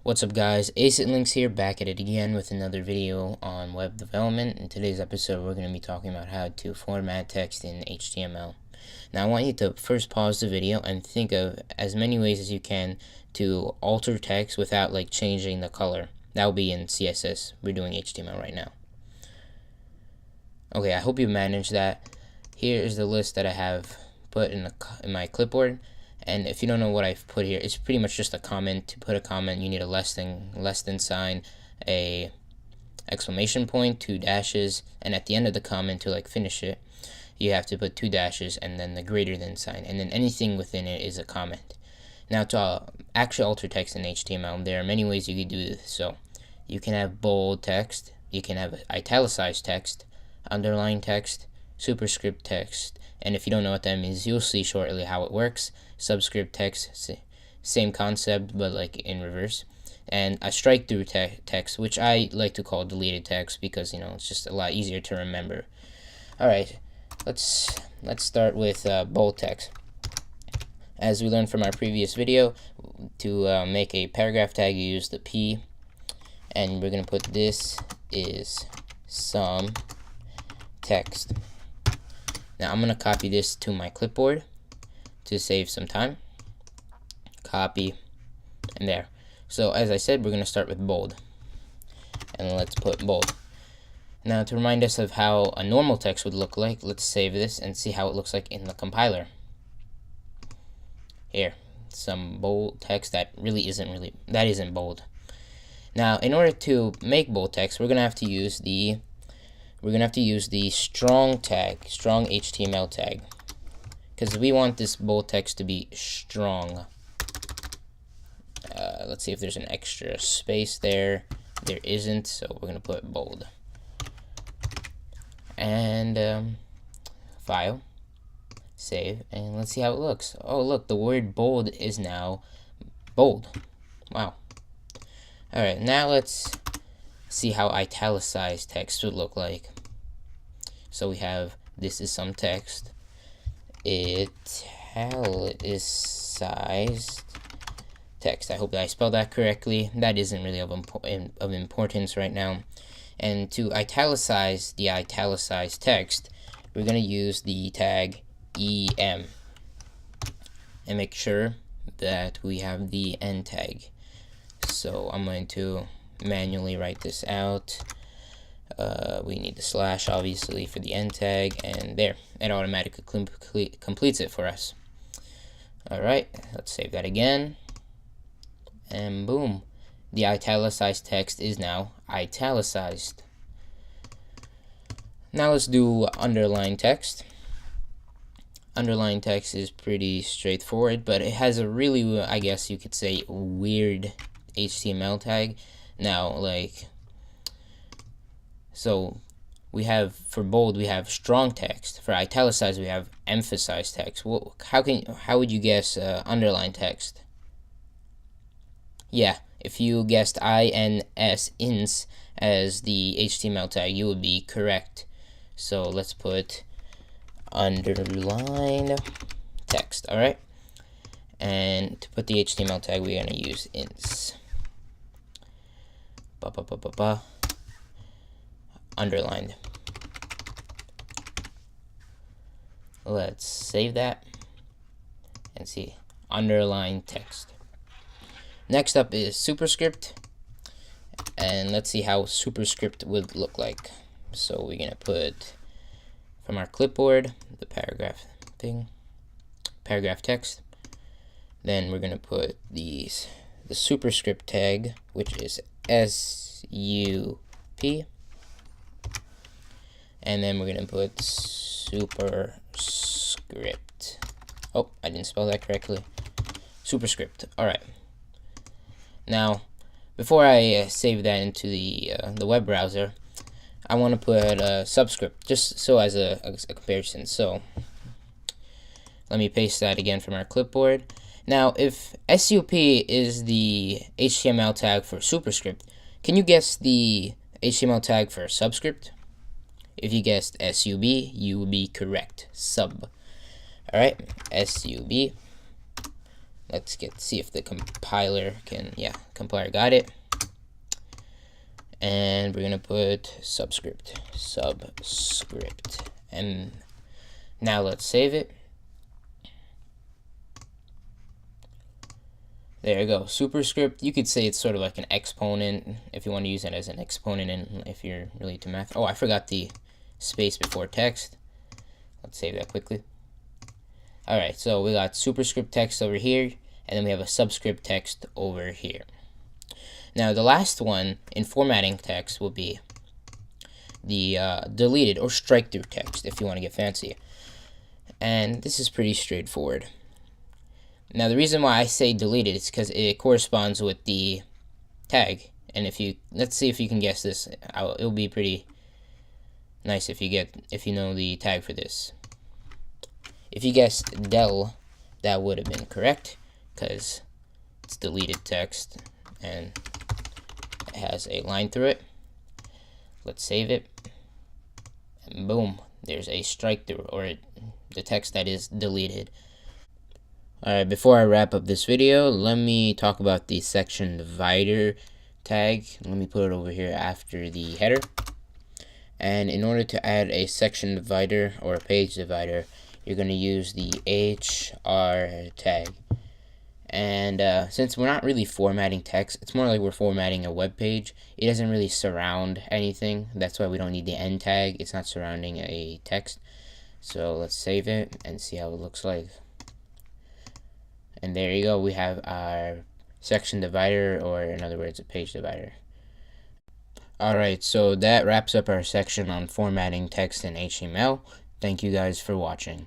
What's up guys, Links here, back at it again with another video on web development. In today's episode we're going to be talking about how to format text in HTML. Now I want you to first pause the video and think of as many ways as you can to alter text without like changing the color. That will be in CSS, we're doing HTML right now. Okay, I hope you managed that. Here is the list that I have put in my clipboard. And if you don't know what I've put here, it's pretty much just a comment. To put a comment, you need a less than sign, a exclamation point, 2 dashes, and at the end of the comment to like finish it, you have to put 2 dashes and then the greater than sign, and then anything within it is a comment. Now to actually alter text in HTML, there are many ways you can do this. So you can have bold text, you can have italicized text, underlined text, superscript text, and if you don't know what that means, you'll see shortly how it works. Subscript text, same concept but like in reverse, and a strike-through text, which I like to call deleted text because it's just a lot easier to remember. Alright, let's start with bold text. As we learned from our previous video, to make a paragraph tag you use the P, and we're going to put this is some text. Now I'm going to copy this to my clipboard to save some time. Copy, and there. So as I said, we're going to start with bold, and let's put bold. Now to remind us of how a normal text would look like, let's save this and see how it looks like in the compiler. Here, some bold text that isn't bold. Now in order to make bold text, we're going to have to use the strong HTML tag, because we want this bold text to be strong. Let's see if there's an extra space there. There isn't, so we're gonna put bold. And file, save, and let's see how it looks. Oh look, the word bold is now bold. Wow. Alright, now let's see how italicized text would look like. So we have, this is some text, italicized text. I hope that I spelled that correctly. That isn't really of importance right now. And to italicize the italicized text, we're going to use the tag EM, and make sure that we have the end tag. So I'm going to manually write this out. We need the slash obviously for the end tag, and there, it automatically completes it for us. Alright, let's save that again, and boom, the italicized text is now italicized. Now let's do underlined text. Underlined text is pretty straightforward, but it has a really, I guess you could say, weird HTML tag. Now, so we have, for bold we have strong text, for italicized we have emphasized text. Well, how would you guess underlined text? Yeah, if you guessed ins as the HTML tag, you would be correct. So let's put underlined text. Alright, and to put the HTML tag we're going to use ins. Underlined. Let's save that and see underlined text. Next up is superscript, and let's see how superscript would look like. So we're gonna put from our clipboard the paragraph text. Then we're gonna put the superscript tag, which is SUP. And then we're gonna put superscript. Oh, I didn't spell that correctly. Superscript. Alright. Now, before I save that into the web browser, I want to put a subscript, just so as a comparison. So let me paste that again from our clipboard. Now, if SUP is the HTML tag for superscript, can you guess the HTML tag for subscript? If you guessed SUB, you would be correct. Sub. Alright, SUB. Let's see if the compiler can, compiler got it. And we're gonna put subscript, and now let's save it. There you go, superscript. You could say it's sort of like an exponent if you want to use it as an exponent, and if you're really into math. Oh, I forgot the space before text. Let's save that quickly. Alright, so we got superscript text over here, and then we have a subscript text over here. Now the last one in formatting text will be the deleted or strike-through text, if you want to get fancy. And this is pretty straightforward. Now the reason why I say deleted is because it corresponds with the tag. And let's see if you can guess this. It'll be pretty nice if you know the tag for this. If you guessed del, that would have been correct, because it's deleted text and it has a line through it. Let's save it, and boom, there's a strike through, or the text that is deleted. Alright, before I wrap up this video, let me talk about the section divider tag. Let me put it over here after the header. And in order to add a section divider or a page divider, you're going to use the HR tag. And since we're not really formatting text, it's more like we're formatting a web page. It doesn't really surround anything. That's why we don't need the end tag. It's not surrounding a text. So let's save it and see how it looks like. And there you go. We have our section divider, or in other words, a page divider. Alright, so that wraps up our section on formatting text in HTML. Thank you guys for watching.